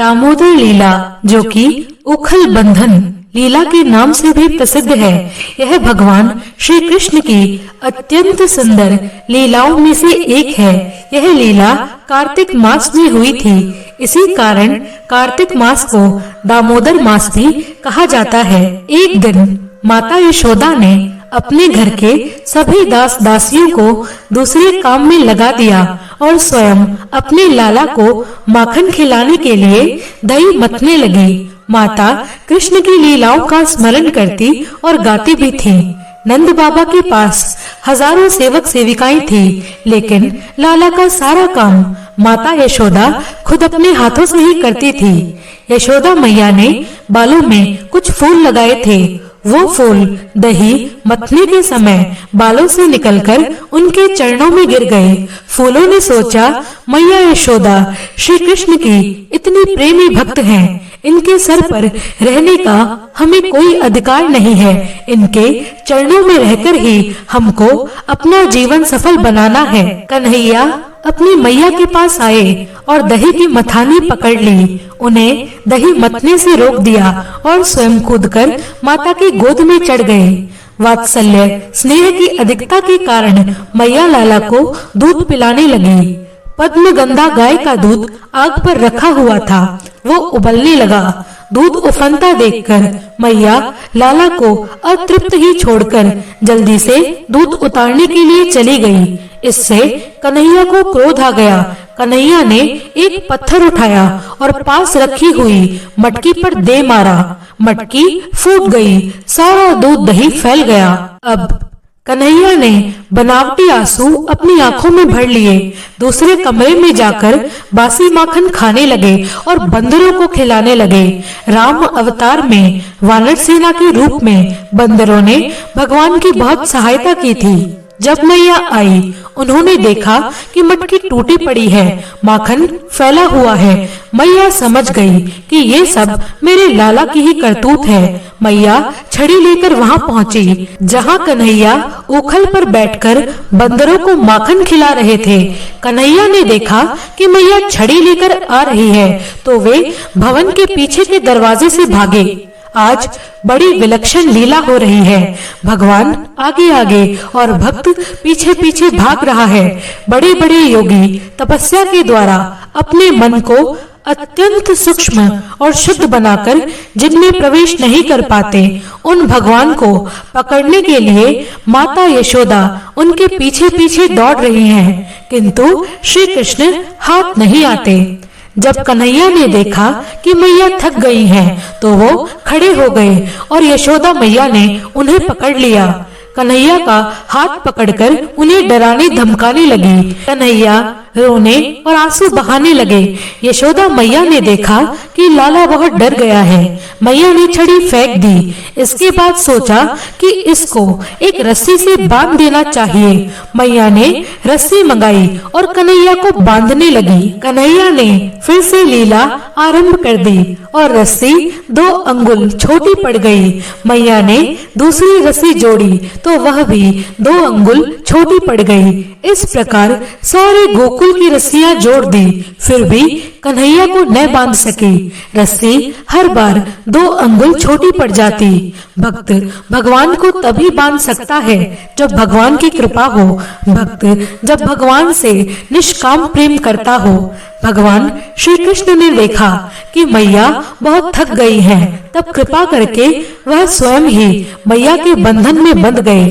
दामोदर लीला, जो कि उखल बंधन लीला के नाम से भी प्रसिद्ध है, यह भगवान श्री कृष्ण की अत्यंत सुंदर लीलाओं में से एक है। यह लीला कार्तिक मास में हुई थी। इसी कारण कार्तिक मास को दामोदर मास भी कहा जाता है। एक दिन माता यशोदा ने अपने घर के सभी दास दासियों को दूसरे काम में लगा दिया और स्वयं अपने लाला को माखन खिलाने के लिए दही मथने लगी। माता कृष्ण की लीलाओं का स्मरण करती और गाती भी थी। नंद बाबा के पास हजारों सेवक सेविकाएं थी, लेकिन लाला का सारा काम माता यशोदा खुद अपने हाथों से ही करती थी। यशोदा मैया ने बालों में कुछ फूल लगाए थे। वो फूल दही मथने के समय बालों से निकलकर उनके चरणों में गिर गए। फूलों ने सोचा, मैया यशोदा श्री कृष्ण की इतनी प्रेमी भक्त हैं, इनके सर पर रहने का हमें कोई अधिकार नहीं है। इनके चरणों में रहकर ही हमको अपना जीवन सफल बनाना है। कन्हैया अपनी मैया के पास आए और दही की मथानी पकड़ ली। उन्हें दही मथने से रोक दिया और स्वयं कूदकर माता की गोद में चढ़ गए। वात्सल्य स्नेह की अधिकता के कारण मैया लाला को दूध पिलाने लगी। पद्मगंधा गाय का दूध आग पर रखा हुआ था, वो उबलने लगा। दूध उफनता देखकर मैया लाला को अतृप्त ही छोड़कर जल्दी से दूध उतारने के लिए चली गई। इससे कन्हैया को क्रोध आ गया। कन्हैया ने एक पत्थर उठाया और पास रखी हुई मटकी पर दे मारा। मटकी फूट गई, सारा दूध दही फैल गया। अब कन्हैया ने बनावटी आंसू अपनी आंखों में भर लिए। दूसरे कमरे में जाकर बासी माखन खाने लगे और बंदरों को खिलाने लगे। राम अवतार में वानर सेना के रूप में बंदरों ने भगवान की बहुत सहायता की थी। जब मैया आई, उन्होंने देखा कि मटकी टूटी पड़ी है, माखन फैला हुआ है। मैया समझ गई कि ये सब मेरे लाला की ही करतूत है। मैया छड़ी लेकर वहां पहुंची जहां कन्हैया उखल पर बैठकर बंदरों को माखन खिला रहे थे। कन्हैया ने देखा कि मैया छड़ी लेकर आ रही है, तो वे भवन के पीछे के दरवाजे से भागे। आज बड़ी विलक्षण लीला हो रही है। भगवान आगे आगे और भक्त पीछे पीछे भाग रहा है। बड़े बड़े योगी तपस्या के द्वारा अपने मन को अत्यंत सूक्ष्म और शुद्ध बनाकर जिनमें प्रवेश नहीं कर पाते, उन भगवान को पकड़ने के लिए माता यशोदा उनके पीछे पीछे दौड़ रही हैं, किंतु श्री कृष्ण हाथ नहीं आते। जब कन्हैया ने देखा कि मैया थक गई हैं, तो वो खड़े हो गए और यशोदा मैया ने उन्हें पकड़ लिया। कन्हैया का हाथ पकड़कर उन्हें डराने धमकाने लगी। कन्हैया रोने और आंसू बहाने लगे। यशोदा मैया ने देखा कि लाला बहुत डर गया है। मैया ने छड़ी फेंक दी। इसके बाद सोचा कि इसको एक रस्सी से बांध देना चाहिए। मैया ने रस्सी मंगाई और कन्हैया को बांधने लगी। कन्हैया ने फिर से लीला आरंभ कर दी और रस्सी 2 अंगुल छोटी पड़ गई। मैया ने दूसरी रस्सी जोड़ी तो वह भी 2 अंगुल छोटी पड़ गई। इस प्रकार सारे गोकुल की रस्सियां जोड़ दी, फिर भी कन्हैया को न बांध सकी। रस्सी हर बार 2 अंगुल छोटी पड़ जाती। भक्त भगवान को तभी बांध सकता है जब भगवान की कृपा हो। भक्त जब भगवान से निष्काम प्रेम करता हो। भगवान श्री कृष्ण ने देखा कि मैया बहुत थक गई हैं, तब कृपा करके वह स्वयं ही मैया के बंधन में बंध गए।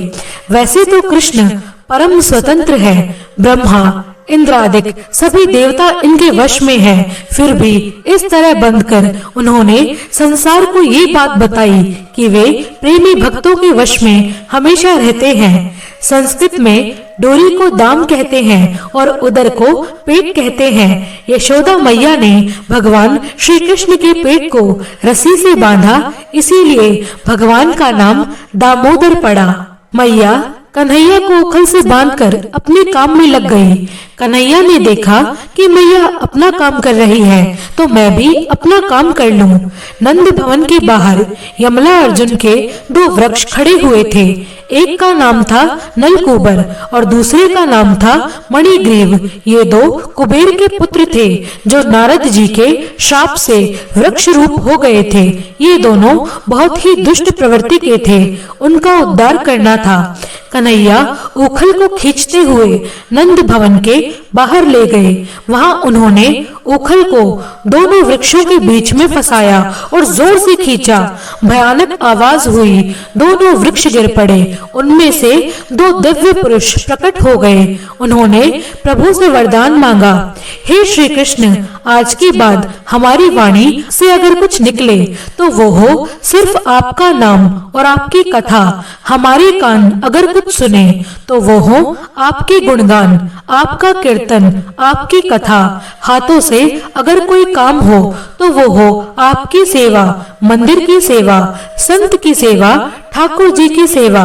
वैसे तो कृष्ण परम स्वतंत्र है। ब्रह्मा इंद्र आदि सभी देवता इनके वश में हैं, फिर भी इस तरह बंधकर उन्होंने संसार को ये बात बताई कि वे प्रेमी भक्तों के वश में हमेशा रहते हैं। संस्कृत में डोरी को दाम कहते हैं और उदर को पेट कहते हैं। यशोदा मैया ने भगवान श्री कृष्ण के पेट को रस्सी से बांधा, इसीलिए भगवान का नाम दामोदर पड़ा। मैया कन्हैया को उखल से बांधकर अपने काम में लग गई। कन्हैया ने देखा कि मैया अपना काम कर रही है तो मैं भी अपना काम कर लूं। नंद भवन के बाहर यमला अर्जुन के 2 वृक्ष खड़े हुए थे। एक का नाम था नलकूबर और दूसरे का नाम था मणिग्रीव। ये 2 कुबेर के पुत्र थे जो नारद जी के श्राप से वृक्ष रूप हो गए थे। ये दोनों बहुत ही दुष्ट प्रवृत्ति के थे, उनका उद्धार करना था। कन्हैया उखल को खींचते हुए नंद भवन के बाहर ले गए। वहां उन्होंने उखल को दोनों वृक्षों के बीच में फंसाया और जोर से खींचा। भयानक आवाज हुई, दोनों वृक्ष गिर पड़े। उनमें से 2 दिव्य पुरुष प्रकट हो गए। उन्होंने प्रभु से वरदान मांगा, हे श्री कृष्ण, आज के बाद हमारी वाणी से अगर कुछ निकले तो वो हो सिर्फ आपका नाम और आपकी कथा। हमारे कान अगर कुछ सुने तो वो हो आपके गुणगान, आपका कीर्तन, आपकी कथा। हाथों से अगर कोई काम हो तो वो हो आपकी सेवा, मंदिर की सेवा, संत की सेवा, ठाकुर जी की सेवा।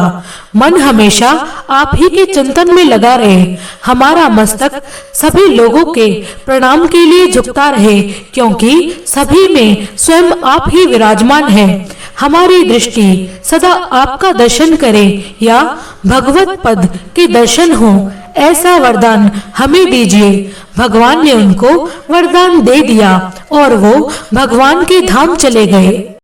मन हमेशा आप ही के चिंतन में लगा रहे। हमारा मस्तक सभी लोगों के प्रणाम के लिए झुकता रहे, क्योंकि सभी में स्वयं आप ही विराजमान है। हमारी दृष्टि सदा आपका दर्शन करे या भगवत पद के दर्शन हो, ऐसा वरदान हमें दीजिए। भगवान ने उनको वरदान दे दिया और वो भगवान के धाम चले गए।